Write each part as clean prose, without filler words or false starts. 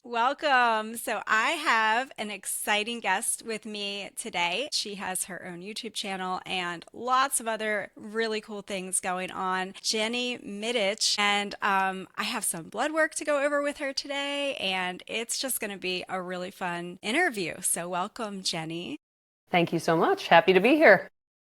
Welcome. So, I have an exciting guest with me today. She has her own YouTube channel and lots of other really cool things going on. Jenny Mitich. And I have some blood work to go over with her today, and it's just going to be a really fun interview. So, welcome, Jenny. Thank you so much. Happy to be here.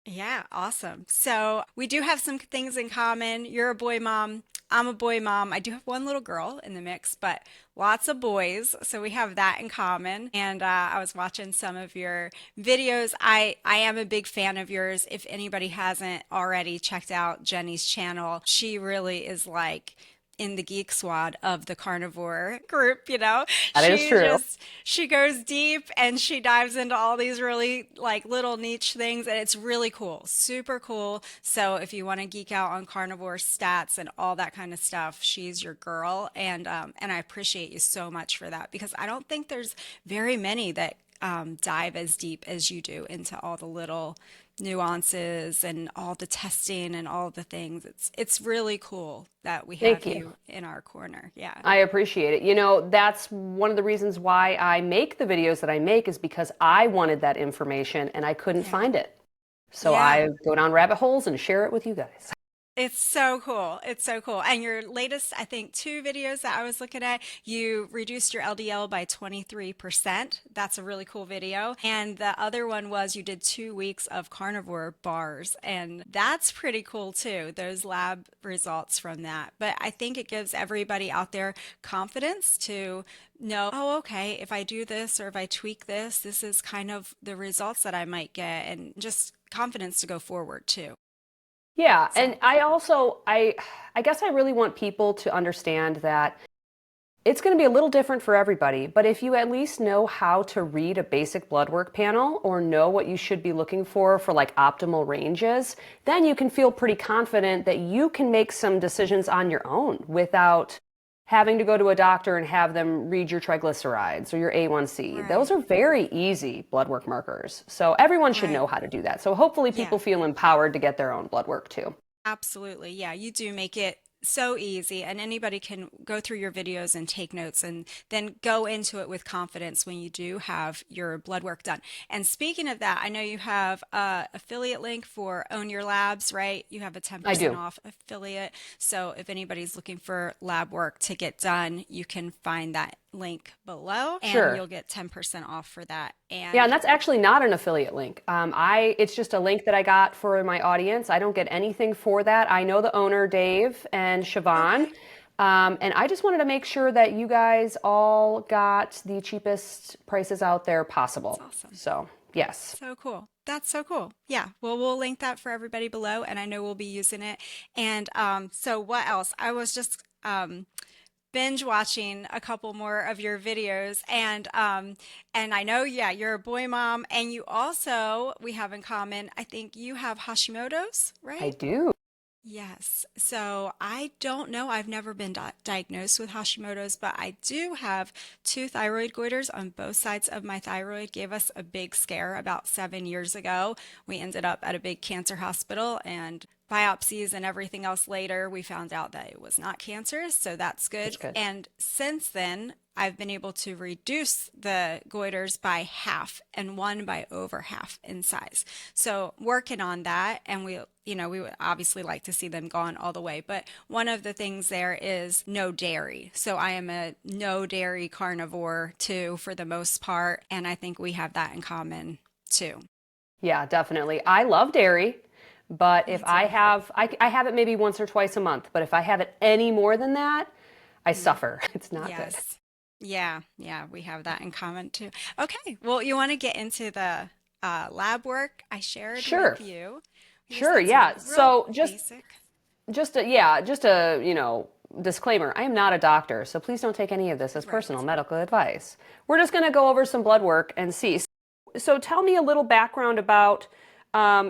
Yeah, awesome. So we do have some things in common. You're a boy mom. I'm a boy mom. I do have one little girl in the mix, but lots of boys. So we have that in common. And I was watching some of your videos. I am a big fan of yours. If anybody hasn't already checked out Jenny's channel, she really is like in the geek squad of the carnivore group, you know. That is She true. just she goes deep and she dives into all these really like little niche things, and it's really cool, super cool. So if you want to geek out on carnivore stats and all that kind of stuff, she's your girl. And I appreciate you so much for that, because I don't think there's very many that dive as deep as you do into all the little nuances and all the testing and all the things. It's really cool that we have Thank you. you in our corner. Yeah. I appreciate it. You know, that's one of the reasons why I make the videos that I make is because I wanted that information and I couldn't Yeah. find it. So Yeah. I go down rabbit holes and share it with you guys. It's so cool. It's so cool. And your latest, I think, two videos that I was looking at, you reduced your LDL by 23%. That's a really cool video. And the other one was you did 2 weeks of carnivore bars. And that's pretty cool too, those lab results from that. But I think it gives everybody out there confidence to know, oh, okay, if I do this or if I tweak this, this is kind of the results that I might get, and just confidence to go forward too. Yeah, and So. I guess I really want people to understand that it's going to be a little different for everybody, but if you at least know how to read a basic blood work panel or know what you should be looking for like optimal ranges, then you can feel pretty confident that you can make some decisions on your own without having to go to a doctor and have them read your triglycerides or your A1C. Those Right. are very easy blood work markers. So everyone should Right. know how to do that. So hopefully Yeah, people feel empowered to get their own blood work too. absolutely. Yeah, you do make it so easy, and anybody can go through your videos and take notes and then go into it with confidence when you do have your blood work done. And speaking of that, I know you have a affiliate link for Own Your Labs, right? You have a I 10% do. off affiliate. So if anybody's looking for lab work to get done, you can find that link below and Sure. you'll get 10% off for that. Yeah, and And that's actually not an affiliate link. It's just a link that I got for my audience. I don't get anything for that. I know the owner, Dave and Siobhan, okay, and I just wanted to make sure that you guys all got the cheapest prices out there that's possible. awesome. So, yes. So cool. That's so cool. Yeah. Well, we'll link that for everybody below, and I know we'll be using it. And so what else? I was just binge watching a couple more of your videos, and I know, yeah, you're a boy mom, and you also, we have in common, I think you have Hashimoto's, I right? do. Yes. So I don't know. I've never been diagnosed with Hashimoto's, but I do have two thyroid goiters on both sides of my thyroid. Gave us a big scare about 7 years ago. We ended up at a big cancer hospital, and biopsies and everything else later, we found out that it was not cancerous. So that's That's good. good. And since then, I've been able to reduce the goiters by half and one by over half in size. So working on that, and we would obviously like to see them gone all the way. But one of the things there is no dairy. So I am a no dairy carnivore too, for the most part. And I think we have that in common too. Yeah, definitely. I love dairy, but Me if I too. have, I have it maybe once or twice a month, but if I have it any more than that, I Mm, suffer. It's not good. yes. Yeah. Yeah. We have that in common too. Okay. Well, you want to get into the lab work I shared Sure. with you? We just Sure, need some yeah. real So basic. just a, disclaimer. I am not a doctor, so please don't take any of this as personal Right. medical advice. We're just going to go over some blood work and see. So tell me a little background about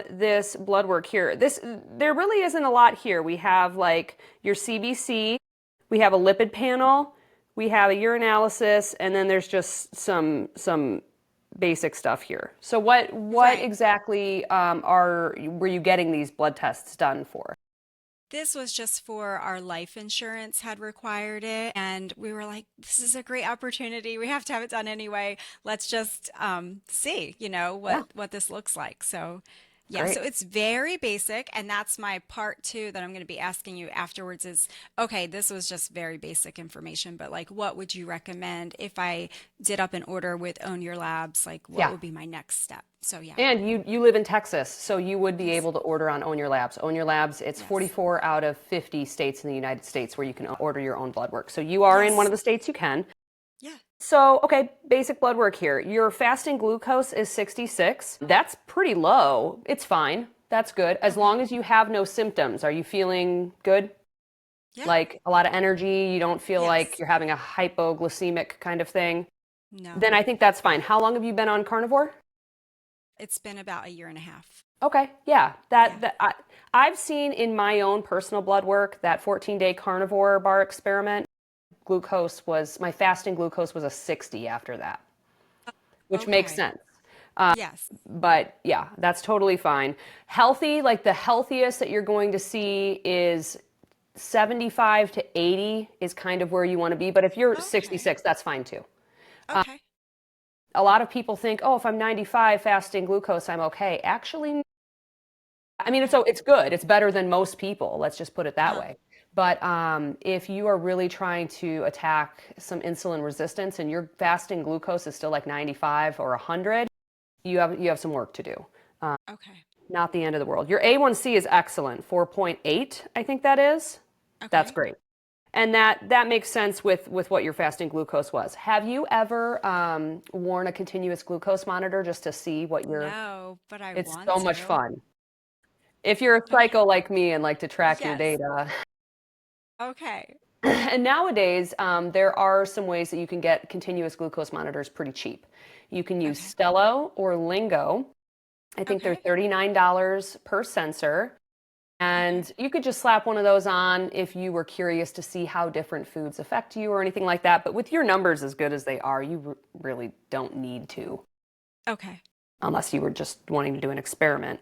this blood work here. There really isn't a lot here. We have like your CBC, we have a lipid panel, we have a urinalysis, and then there's just some basic stuff here. So what Right. exactly were you getting these blood tests done for? This was just for our life insurance had required it, and we were like, this is a great opportunity. We have to have it done anyway. Let's just see, Yeah, what this looks like. So yeah, so great. it's very basic, and that's my part two that I'm going to be asking you afterwards is, okay, this was just very basic information, but like what would you recommend if I did up an order with Own Your Labs? Like what Yeah. would be my next step? So yeah. And you live in Texas, so you would be Yes. able to order on Own Your Labs. Own Your Labs, it's Yes. 44 out of 50 states in the United States where you can order your own blood work. So you are in one Yes. of the states you can. Yeah. So, okay, basic blood work here. Your fasting glucose is 66. That's pretty low. It's fine. That's good. As Okay. long as you have no symptoms. Are you feeling good? Yeah. Like a lot of energy? You don't feel like Yes. you're having a hypoglycemic kind of thing? No. Then I think that's fine. How long have you been on carnivore? It's been about a year and a half. Okay, yeah. Yeah. I've seen in my own personal blood work that 14-day carnivore bar experiment, my fasting glucose was a 60 after that, which makes Okay. sense. Yes. But yeah, that's totally fine. Healthy, like the healthiest that you're going to see is 75 to 80 is kind of where you want to be. But if you're Okay. 66, that's fine too. Okay. A lot of people think, oh, if I'm 95 fasting glucose, I'm okay. Actually, I mean, Okay. it's good. It's better than most people. Let's just put it that Uh-huh. way. But if you are really trying to attack some insulin resistance and your fasting glucose is still like 95 or 100, you have some work to do. Okay. Not the end of the world. Your A1C is excellent, 4.8, I think that is. That's Okay. great. And that makes sense with what your fasting glucose was. Have you ever worn a continuous glucose monitor just to see what your? No, but I It's want so much to. fun. If you're a Okay. psycho like me and like to track your Yes. data. Okay. And nowadays, there are some ways that you can get continuous glucose monitors pretty cheap. You can use Okay. Stello or Lingo. I think they're Okay. $39 per sensor. Okay. And you could just slap one of those on if you were curious to see how different foods affect you or anything like that. But with your numbers as good as they are, you really don't need to, Okay. unless you were just wanting to do an experiment.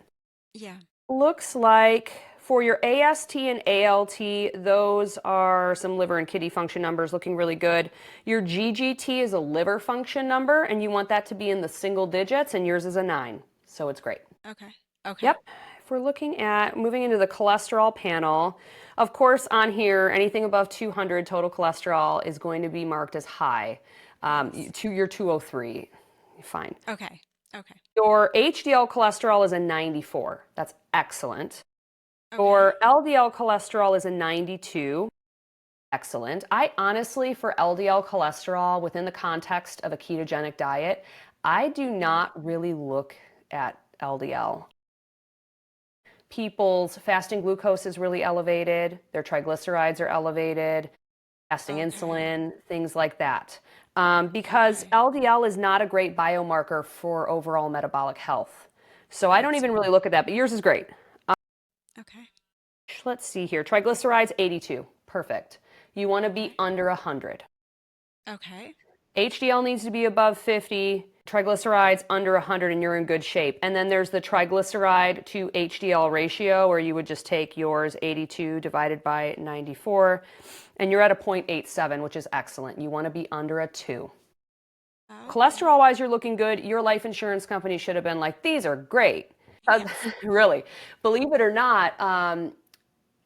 Yeah. Looks like for your AST and ALT, those are some liver and kidney function numbers looking really good. Your GGT is a liver function number, and you want that to be in the single digits, and yours is a 9. So it's great. Okay. Okay. Yep. If we're looking at moving into the cholesterol panel, of course, on here, anything above 200 total cholesterol is going to be marked as high. Yes. To your 203, fine. Okay. Okay. Your HDL cholesterol is a 94. That's excellent. Okay. Your LDL cholesterol is a 92. Excellent. I honestly, for LDL cholesterol within the context of a ketogenic diet, I do Yeah. not really look at LDL. People's fasting glucose is really elevated, their triglycerides are elevated, fasting Okay. insulin, things like that. Because Okay. LDL is not a great biomarker for overall metabolic health. So I don't Right. even really look at that, but yours is great. Okay. Let's see here. Triglycerides, 82. Perfect. You want to be Okay. under 100. Okay. HDL needs to be above 50, triglycerides under 100, and you're in good shape. And then there's the triglyceride to HDL ratio, where you would just take yours 82 divided by 94, and you're at a 0.87, which is excellent. You want to be under a 2. Okay. Cholesterol wise, you're looking good. Your life insurance company should have been like, these are great. Yes. Really. Believe it or not,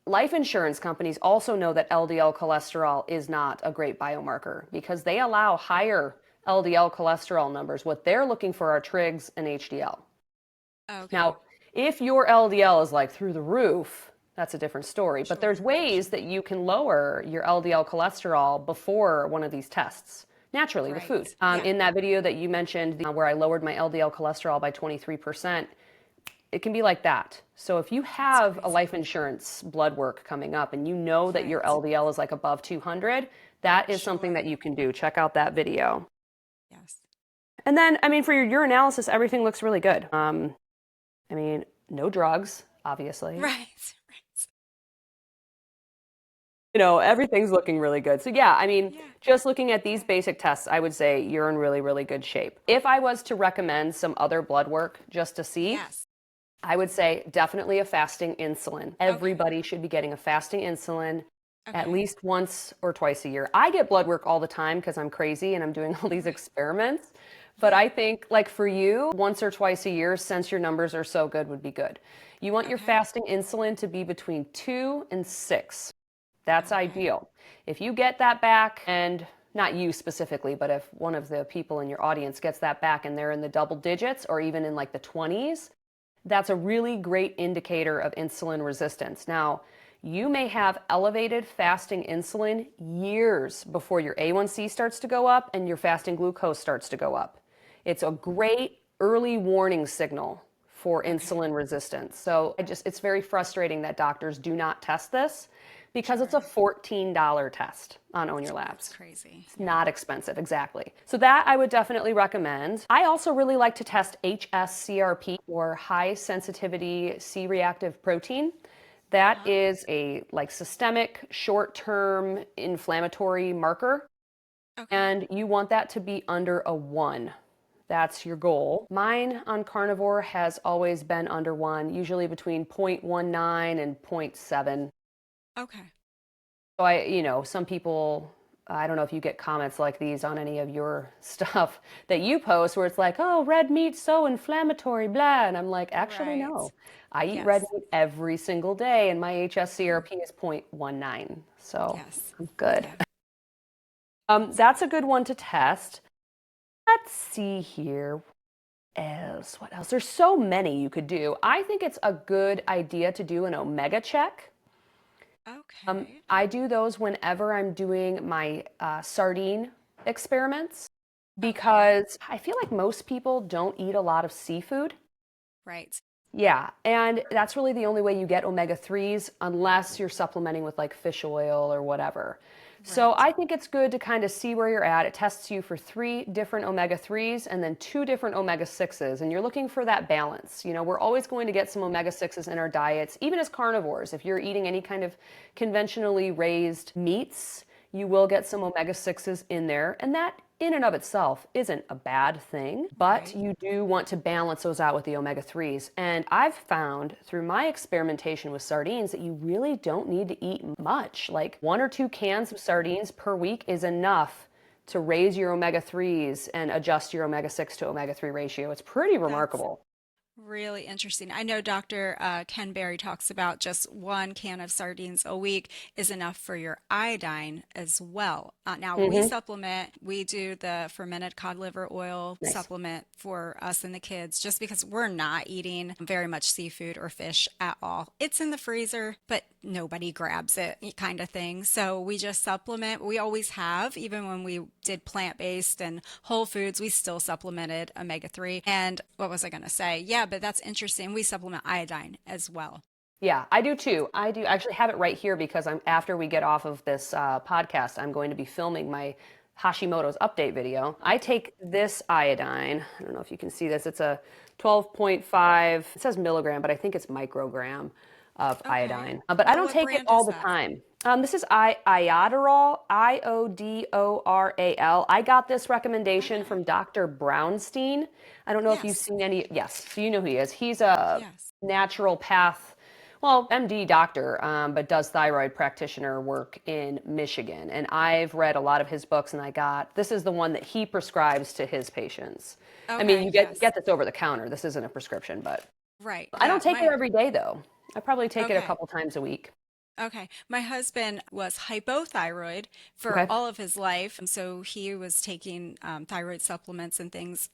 life insurance companies also know that LDL cholesterol is not a great biomarker because they allow higher LDL cholesterol numbers. What they're looking for are trigs and HDL. Okay. Now, if your LDL is like through the roof, that's a different story. But there's Sure. ways Sure. that you can lower your LDL cholesterol before one of these tests, naturally with food. Right. Yeah. In that video that you mentioned, where I lowered my LDL cholesterol by 23%, it can be like that. So if you That's have a crazy. life insurance blood work coming up and you know that your Right. LDL is like above 200, that is something that Sure. you can do. Check out that video. Yes. And then, I mean, for your urinalysis, everything looks really good. I mean, no drugs, obviously. Right. Right. Everything's looking really good. So yeah, I mean, Yeah. just looking at these Yeah. basic tests, I would say you're in really, really good shape. If I was to recommend some other blood work just to see, Yes. I would say definitely a fasting insulin. Okay. Everybody should be getting a fasting insulin at Okay. least once or twice a year. I get blood work all the time because I'm crazy and I'm doing all these Right. experiments. But Yeah. I think, like for you, once or twice a year, since your numbers are so good, would be good. You want your Okay. fasting insulin to be between 2 and 6. That's Okay. ideal. If you get that back, and not you specifically, but if one of the people in your audience gets that back and they're in the double digits or even in like the 20s, that's a really great indicator of insulin resistance. Now, you may have elevated fasting insulin years before your A1C starts to go up and your fasting glucose starts to go up. It's a great early warning signal for Okay. insulin resistance. So it's very frustrating that doctors do not test this because it's a Sure. $14 test on Own Your That's Labs. crazy. It's Yeah. not expensive, exactly. So that I would definitely recommend. I also really like to test HSCRP, or high sensitivity C-reactive protein. That Uh-huh. is a like systemic short-term inflammatory marker, Okay. and you want that to be under a 1. That's your goal. Mine on carnivore has always been under 1, usually between 0.19 and zero point 0.7. Okay. So some people, I don't know if you get comments like these on any of your stuff that you post where it's like, oh, red meat's so inflammatory, blah. And I'm like, actually, Right. no. I eat red Yes. meat every single day and my Mhm. HSCRP is 0.19. So Yes. I'm good. Yeah. That's a good one to test. Let's see here. Else, what else? There's so many you could do. I think it's a good idea to do an omega check. Okay. I do those whenever I'm doing my sardine experiments Okay. because I feel like most people don't eat a lot of seafood. Right. Yeah, and that's really the only way you get omega-3s unless you're supplementing with like fish oil or whatever. So Right. I think it's good to kind of see where you're at. It tests you for 3 different omega-3s and then 2 different omega-6s, and you're looking for that balance. We're always going to get some omega-6s in our diets, even as carnivores. If you're eating any kind of conventionally raised meats, you will get some omega-6s in there, and that in and of itself isn't a bad thing, but Right. you do want to balance those out with the omega-3s. And I've found through my experimentation with sardines that you really don't need to eat much. Like 1 or 2 cans of sardines per week is enough to raise your omega-3s and adjust your omega-6 to omega-3 ratio. It's pretty That's remarkable. really interesting. I know Dr. Ken Berry talks about just 1 can of sardines a week is enough for your iodine as well. Now, we Mm-hmm. supplement, we do the fermented cod liver oil Nice. supplement for us and the kids just because we're not eating very much seafood or fish at all. It's in the freezer, but nobody grabs it, kind of thing. So we just supplement. We always have, even when we did plant-based and whole foods, we still supplemented omega-3. And what was I going to say? Yeah, but that's interesting. We supplement iodine as well. Yeah, I do too. I do actually have it right here because after we get off of this podcast, I'm going to be filming my Hashimoto's update video. I take this iodine. I don't know if you can see this. It's a 12.5. It says milligram, but I think it's microgram of Okay. iodine. But I don't What take it brand all is the that? time. This is Iodoral, Iodoral. I got this recommendation Okay. from Dr. Brownstein. I don't know if you've Yes. seen any. Yes, so you know who he is. He's a Yes. natural path, well, MD doctor, but does thyroid practitioner work in Michigan. And I've read a lot of his books, and this is the one that he prescribes to his patients. I mean, Okay. you get Yes. get this over the counter. This isn't a prescription, but Right. I don't Yeah. take it every day though. I probably take it a Okay. couple times a week. Okay. My husband was hypothyroid for Okay. all of his life. And so he was taking thyroid supplements and things,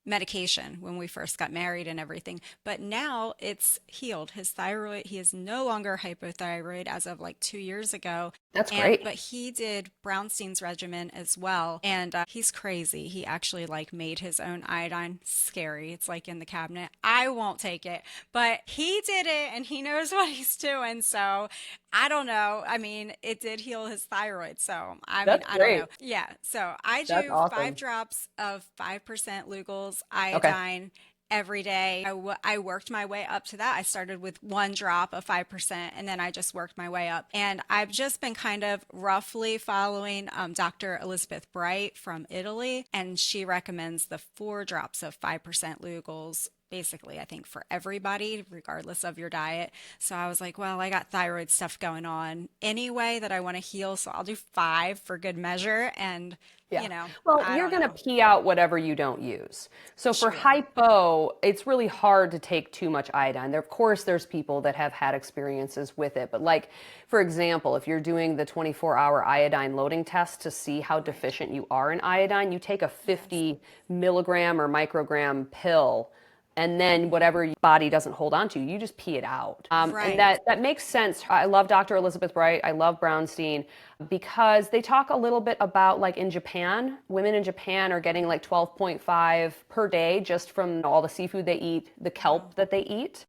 medication when we first got married and everything. But now it's healed. His thyroid, he is no longer hypothyroid as of like 2 years ago. That's And great. but he did Brownstein's regimen as well, and he's crazy. He actually like made his own iodine. Scary. It's like in the cabinet. I won't take it, but he did it, and he knows what he's doing. So I don't know. I mean, it did heal his thyroid. So, I mean, That's I don't know. great. Yeah. So I That's do five awesome. drops of 5% Lugol's Okay. iodine every day. I worked my way up to that. I started with 1 drop of 5%, and then I just worked my way up. And I've just been kind of roughly following Dr. Elizabeth Bright from Italy, and she recommends the 4 drops of 5% Lugol's basically, I think, for everybody, regardless of your diet. So I was like, well, I got thyroid stuff going on anyway that I want to heal. So I'll do 5 for good measure. And, Yeah. Well, I you're don't going to know. pee out whatever you don't use. So for Sure. hypo, it's really hard to take too much iodine. There, of course, there's people that have had experiences with it. But like, for example, if you're doing the 24-hour iodine loading test to see how Right. deficient you are in iodine, you take a Yes. 50 milligram or microgram pill, and then whatever your body doesn't hold on to, you just pee it out. And Right. that makes sense. I love Dr. Elizabeth Bright. I love Brownstein because they talk a little bit about, like, in Japan, women in Japan are getting like 12.5 per day just from all the seafood they eat, the Wow. kelp that they eat.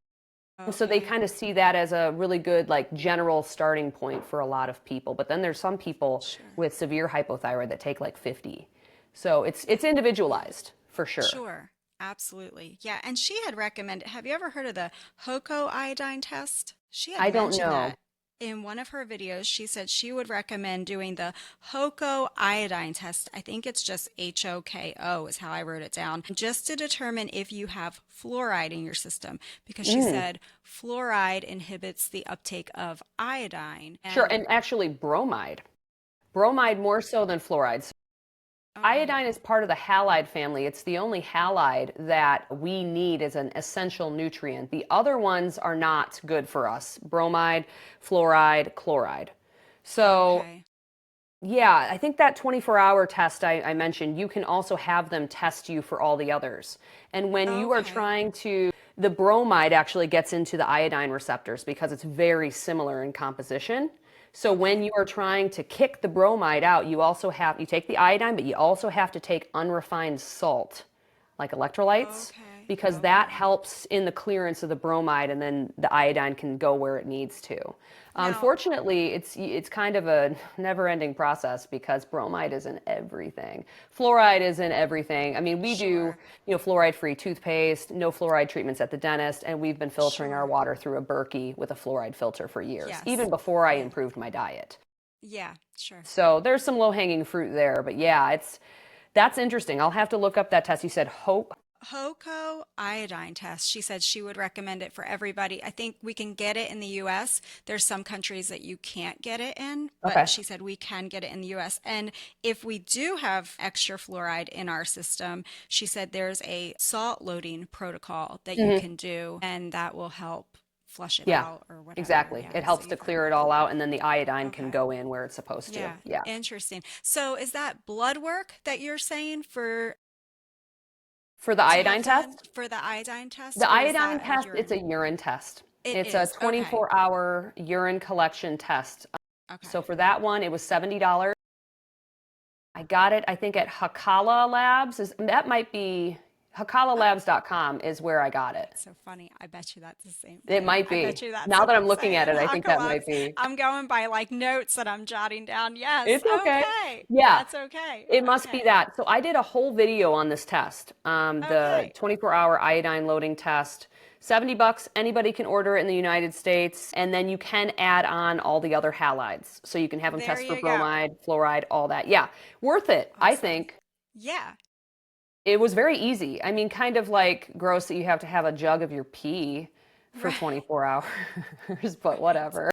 And so they Okay. kind of see that as a really good, like, general starting point for a lot of people. But then there's some people Sure. with severe hypothyroid that take like 50. So it's individualized for sure. Sure. Absolutely. Yeah. And she had recommended, have you ever heard of the HOCO iodine test? She had I don't mentioned know. that in one of her videos. She said she would recommend doing the HOCO iodine test. I think it's just HOKO is how I wrote it down, just to determine if you have fluoride in your system, because she Mm. said fluoride inhibits the uptake of iodine. Sure, And and actually bromide. Bromide more so than fluoride. So okay. iodine is part of the halide family. It's the only halide that we need as an essential nutrient. The other ones are not good for us. Bromide, fluoride, chloride. So Okay. yeah, I think that 24-hour test I mentioned, you can also have them test you for all the others. And when you are Okay. trying to, the bromide actually gets into the iodine receptors because it's very similar in composition. So when Okay. you are trying to kick the bromide out, you take the iodine, but you also have to take unrefined salt, like electrolytes, Okay. because that Okay. helps in the clearance of the bromide, and then the iodine can go where it needs to. Now, Unfortunately, it's kind of a never-ending process because bromide is in everything. Fluoride is in everything. I mean, we do, sure. fluoride-free toothpaste, no fluoride treatments at the dentist, and we've been filtering our Sure. water through a Berkey with a fluoride filter for years, even Yes. before I Yeah. improved my diet. Yeah. Sure. So there's some low-hanging fruit there, but yeah, that's interesting. I'll have to look up that test. You said hope. HOCO iodine test. She said she would recommend it for everybody. I think we can get it in the US. There's some countries that you can't get it in, but Okay. she said we can get it in the US. And if we do have extra fluoride in our system, she said there's a salt loading protocol that you Hmm. can do, and that will help flush it Yeah, out or whatever. exactly. It Yeah. So helps to you've heard clear it about all that. out, and then the iodine can Okay. go in where it's supposed to. Yeah. Yeah. Interesting. So is that blood work that you're saying for For the to iodine have done test, for the iodine test, the or is iodine that a test, it's urine? a urine test. It It's a is. Okay. 24-hour urine collection test. So Okay. for that one, it was $70. I got it, I think, at Hakala Labs. That might be Oh, hakalalabs.com is where I got it. that's so funny. I bet you that's the same It thing. might I bet be. you that's Now what that I'm I'm looking at saying. it, I think that might Alkalux. be. I'm going by like notes that I'm jotting down. Yes. It's okay. Okay. Yeah. That's okay. It must be Okay. that. So I did a whole video on this test, the Okay. 24-hour iodine loading test. $70. Anybody can order it in the United States, and then you can add on all the other halides. So you can have them There test for you go. bromide, fluoride, all that. Yeah, worth it, I Awesome. think. Yeah. It was very easy. I mean, kind of like gross that you have to have a jug of your pee for Right. 24 hours, but Right. whatever.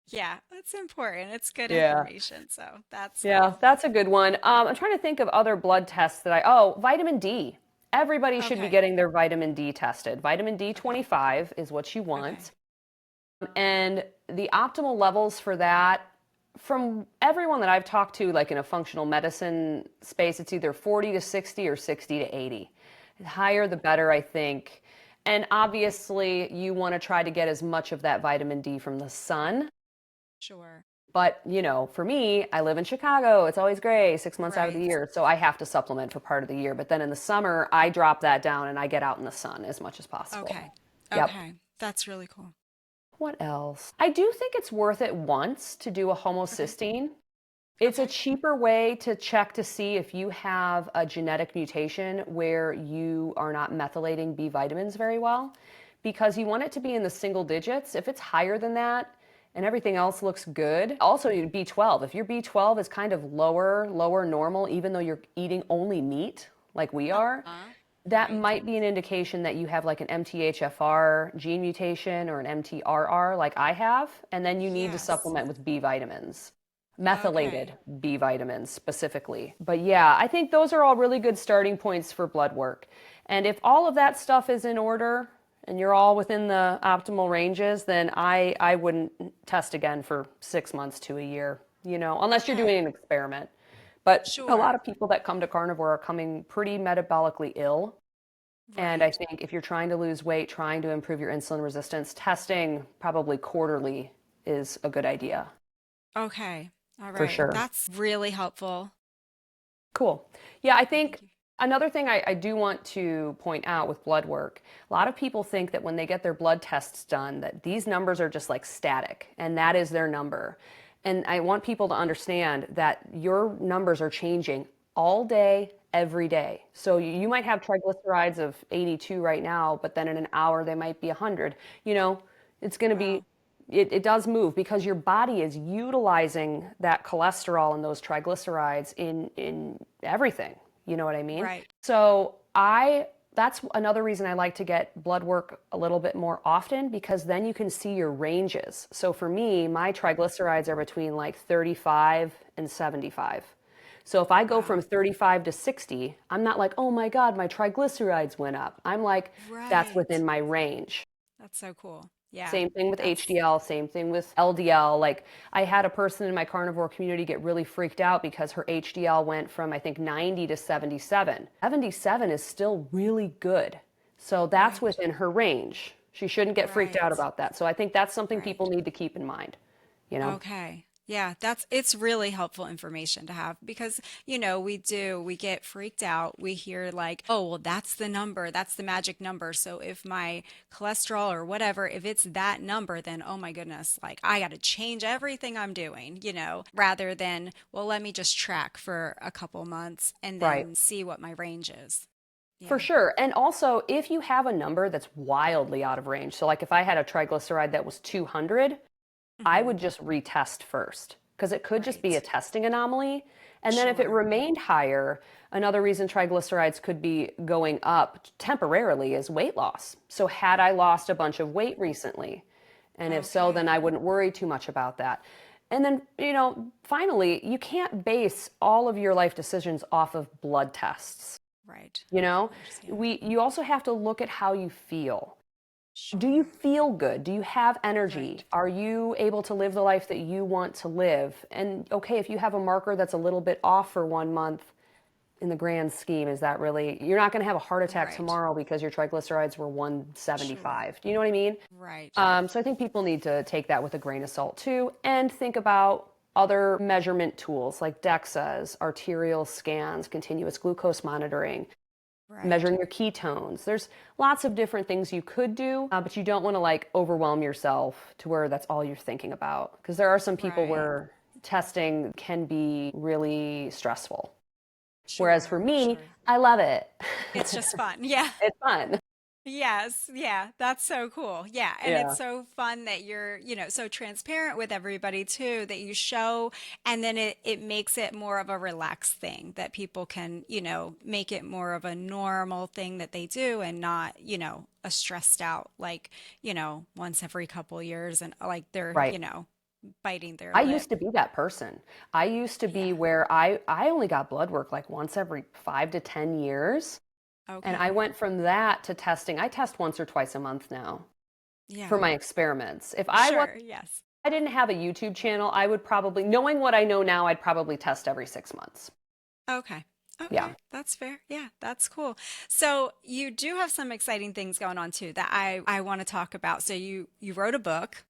Yeah. That's important. It's good Yeah. information. So that's Yeah, cool. that's a good one. I'm trying to think of other blood tests vitamin D. Everybody should be Okay. getting their vitamin D tested. Vitamin D Okay. 25 is what you Okay. want. And the optimal levels for that, from everyone that I've talked to, like in a functional medicine space, it's either 40 to 60 or 60 to 80. The higher, the better, I think. And obviously, you want to try to get as much of that vitamin D from the sun. Sure. But, for me, I live in Chicago. It's always gray 6 months out of the Right. year. So I have to supplement for part of the year. But then in the summer, I drop that down and I get out in the sun as much as Okay. possible. Yep. Okay. That's really cool. What else? I do think it's worth it once to do a Okay. homocysteine. It's a Okay. cheaper way to check to see if you have a genetic mutation where you are not methylating B vitamins very well, because you want it to be in the single digits. If it's higher than that and everything else looks good, also your B12. If your B12 is kind of lower normal, even though you're eating only meat like we are, Uh-huh. that Right. might be an indication that you have like an MTHFR gene mutation or an MTRR like I have, and then you need to Yes. supplement with B vitamins, methylated Okay. B vitamins specifically. But yeah, I think those are all really good starting points for blood work. And if all of that stuff is in order and you're all within the optimal ranges, then I wouldn't test again for 6 months to a year, unless you're doing Okay. an experiment. But a lot Sure. of people that come to carnivore are coming pretty metabolically ill. And I Right. think if you're trying to lose weight, trying to improve your insulin resistance, testing probably quarterly is a good idea Okay. All for right. sure. That's really helpful. Cool. Yeah, I Thank think you. another thing I do want to point out with blood work, a lot of people think that when they get their blood tests done, that these numbers are just like static, and that is their number. And I want people to understand that your numbers are changing all day, every day. So you might have triglycerides of 82 right now, but then in an hour they might be 100. It's going to be Wow. it does move because your body is utilizing that cholesterol and those triglycerides in everything. You know what I mean? Right. So that's another reason I like to get blood work a little bit more often because then you can see your ranges. So for me, my triglycerides are between like 35 and 75. So if I go from Wow. 35 to 60, I'm not like, oh my God, my triglycerides went up. I'm like, that's Right. within my range. That's so cool. Yeah. Same thing with That's HDL, same thing with LDL. Like I had a person in my carnivore community get really freaked out because her HDL went from I think 90 to 77. 77 is still really good. So that's right. within her range. She shouldn't get freaked out Right. about that. So I think that's something people Right. need to keep in mind, you know? Okay. Yeah, it's really helpful information to have because, we get freaked out. We hear like, oh, well, that's the number, that's the magic number. So if my cholesterol or whatever, if it's that number, then oh my goodness, like I got to change everything I'm doing, rather than, well, let me just track for a couple months and Right. then see what my range is. For Yeah. sure. And also, if you have a number that's wildly out of range, so like if I had a triglyceride that was 200, I Hmm. would just retest first because it could just be a Right. testing anomaly. And then if it Sure. remained higher, another reason triglycerides could be going up temporarily is weight loss. So had I lost a bunch of weight recently? And if so, then I Okay. wouldn't worry too much about that. And then, finally, you can't base all of your life decisions off of blood tests. Right. You know, Understand. you also have to look at how you feel. Do you Sure. feel good? Do you have energy? Right. Are you able to live the life that you want to live? And okay, if you have a marker that's a little bit off for 1 month, in the grand scheme, is that really, you're not going to have a heart attack Right. tomorrow because your triglycerides were Sure. 175. Do you know what I mean? Right. So I think people need to take that with a grain of salt too, and think about other measurement tools like DEXAs, arterial scans, continuous glucose monitoring, Right. measuring your ketones. There's lots of different things you could do, but you don't want to like overwhelm yourself to where that's all you're thinking about. Because there are some people Right. where testing can be really stressful. Whereas for Sure. me, Sure. I love it. It's just fun. Yeah. It's fun. Yes. Yeah. That's so cool. Yeah. And it's Yeah. so fun that you're, so transparent with everybody too, that you show, and then it makes it more of a relaxed thing that people can, make it more of a normal thing that they do and not, a stressed out, like, once every couple years and like they're, Right. biting their I lip. used to be that person. I used to be Yeah. where I only got blood work like once every 5 to 10 years. And I Okay. went from that to testing. I test once or twice a month now for Yeah. my experiments. If Sure. Yes. I didn't have a YouTube channel, I would probably, knowing what I know now, I'd probably test every 6 months. Okay. Yeah, Okay, that's fair. Yeah, that's cool. So you do have some exciting things going on too that I want to talk about. So you wrote a book,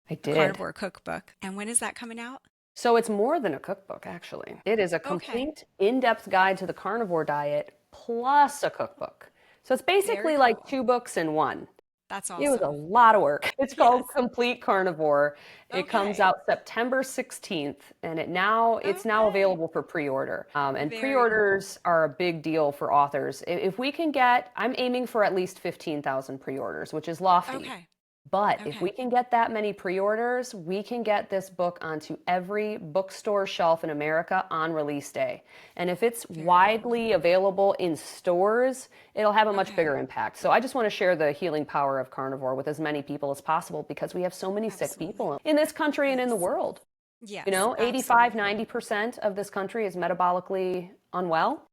I a did. carnivore cookbook, and when is that coming out? So it's more than a cookbook, actually. It is a Okay, complete in-depth guide to the carnivore diet plus a cookbook. So it's very basically like cool. 2 books in one. That's It was a awesome. lot of work. It's called Yes. Complete Carnivore. It comes Okay. out September 16th, and it's now Okay. available for pre-order. And Very cool. pre-orders are a big deal for authors. If we can get, I'm aiming for at least 15,000 pre-orders, which is lofty. Okay. But if we Okay. can get that many pre-orders, we can get this book onto every bookstore shelf in America on release day. And if it's Very cool. widely available in stores, it'll have a much Okay. bigger impact. So I just want to share the healing power of carnivore with as many people as possible because we have so many sick Absolutely. people in this country and in the Yes. world. You Yes, know, 85, absolutely. 90% of this country is metabolically unwell.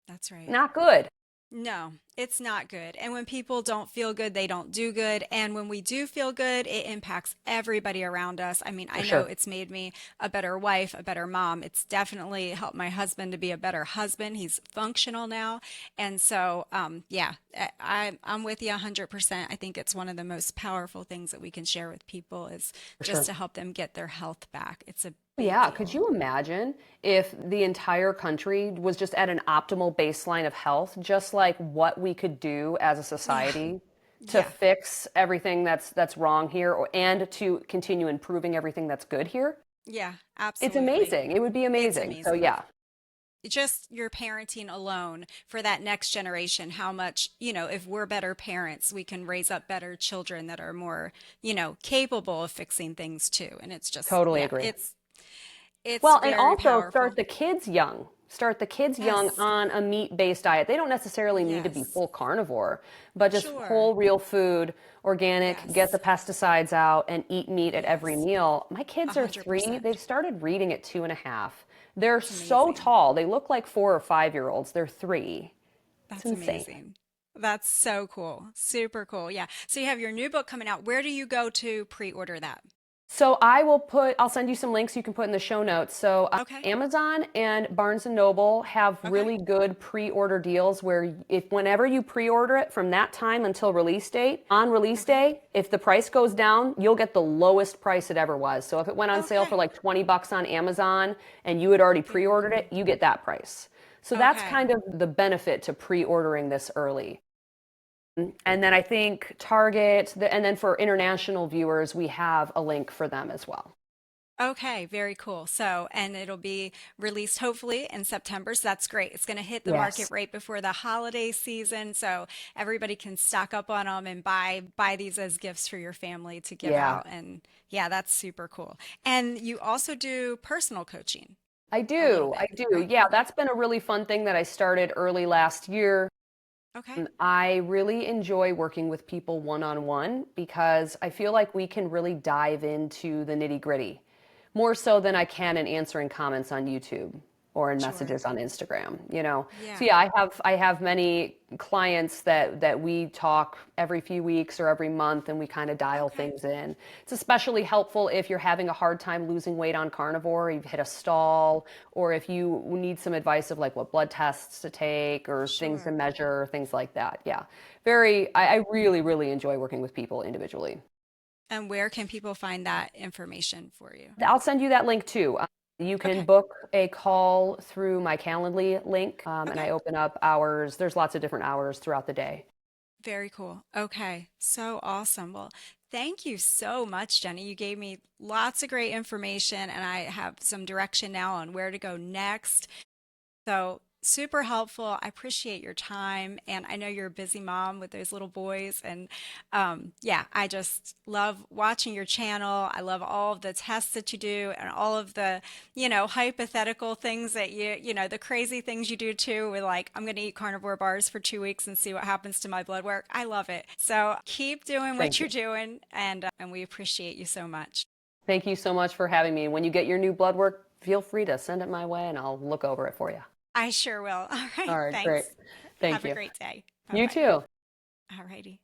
That's right. Not good. No, it's not good. And when people don't feel good, they don't do good. And when we do feel good, it impacts everybody around us. I mean, For I know sure. it's made me a better wife, a better mom. It's definitely helped my husband to be a better husband. He's functional now. And so, yeah, I'm with you 100%. I think it's one of the most powerful things that we can share with people is For just sure. to help them get their health back. It's a big Yeah, could deal. you imagine if the entire country was just at an optimal baseline of health, just like what we could do as a Yeah, society to yeah, fix everything that's wrong here and to continue improving everything that's good here? yeah, It's absolutely. amazing. It would be It's amazing. So amazing. yeah, Just your parenting alone for that next generation, how much, if we're better parents, we can raise up better children that are more, capable of fixing things too. And it's just, totally yeah, agree. it's Well, and very also powerful. start the kids young. Start the kids young Yes. on a meat-based diet. They don't necessarily need to be Yes. full carnivore, but just Sure. whole real food, organic, get Yes. the pesticides out, and eat meat at every Yes. meal. My A kids are hundred 3. percent. They've started reading at 2.5. They're That's so amazing. tall. They look like 4 or 5 year olds. They're 3. It's That's insane. amazing. That's so cool. Super cool. Yeah. So you have your new book coming out. Where do you go to pre-order that? So I'll send you some links you can put in the show notes. So Okay. Amazon and Barnes and Noble have Okay. really good pre-order deals where if whenever you pre-order it from that time until release date, on release Okay. day, if the price goes down, you'll get the lowest price it ever was. So if it went on sale for Okay. like 20 bucks on Amazon and you had already Very pre-ordered cool. it, you get that price. So that's Okay. kind of the benefit to pre-ordering this early. And then I think Target, and then for international viewers, we have a link for them as well. Okay, very cool. So, and it'll be released hopefully in September. So that's great. It's going to hit the market Yes. right before the holiday season, so everybody can stock up on them and buy these as gifts for your family to give Yeah, out. And yeah, that's super cool. And you also do personal coaching I a little do. I bit, do. right? Yeah, Okay. that's been a really fun thing that I started early last year. Okay. I really enjoy working with people one on one because I feel like we can really dive into the nitty gritty more so than I can in answering comments on YouTube or in Sure. messages on Instagram, you know. So Yeah. yeah, I have many clients that we talk every few weeks or every month and we kind of dial Okay. things in. It's especially helpful if you're having a hard time losing weight on carnivore, you've hit a stall, or if you need some advice of like what blood tests to take or things to Sure. measure, things like that. Yeah. I really, really enjoy working with people individually. And where can people find that information for you? I'll send you that link too. You can Okay. book a call through my Calendly link, and I Okay. open up hours. There's lots of different hours throughout the day. Very cool. Okay. So awesome. Well, thank you so much, Jenny. You gave me lots of great information, and I have some direction now on where to go next. So super helpful. I appreciate your time. And I know you're a busy mom with those little boys. And yeah, I just love watching your channel. I love all of the tests that you do and all of the, hypothetical things that the crazy things you do too with like, I'm going to eat carnivore bars for 2 weeks and see what happens to my blood work. I love it. So keep doing what Thank you're you. doing. And we appreciate you so much. Thank you so much for having me. When you get your new blood work, feel free to send it my way and I'll look over it for you. I sure will. All right. All right, great. Thanks. Thank Have a you. great day. Bye You bye. too. All righty.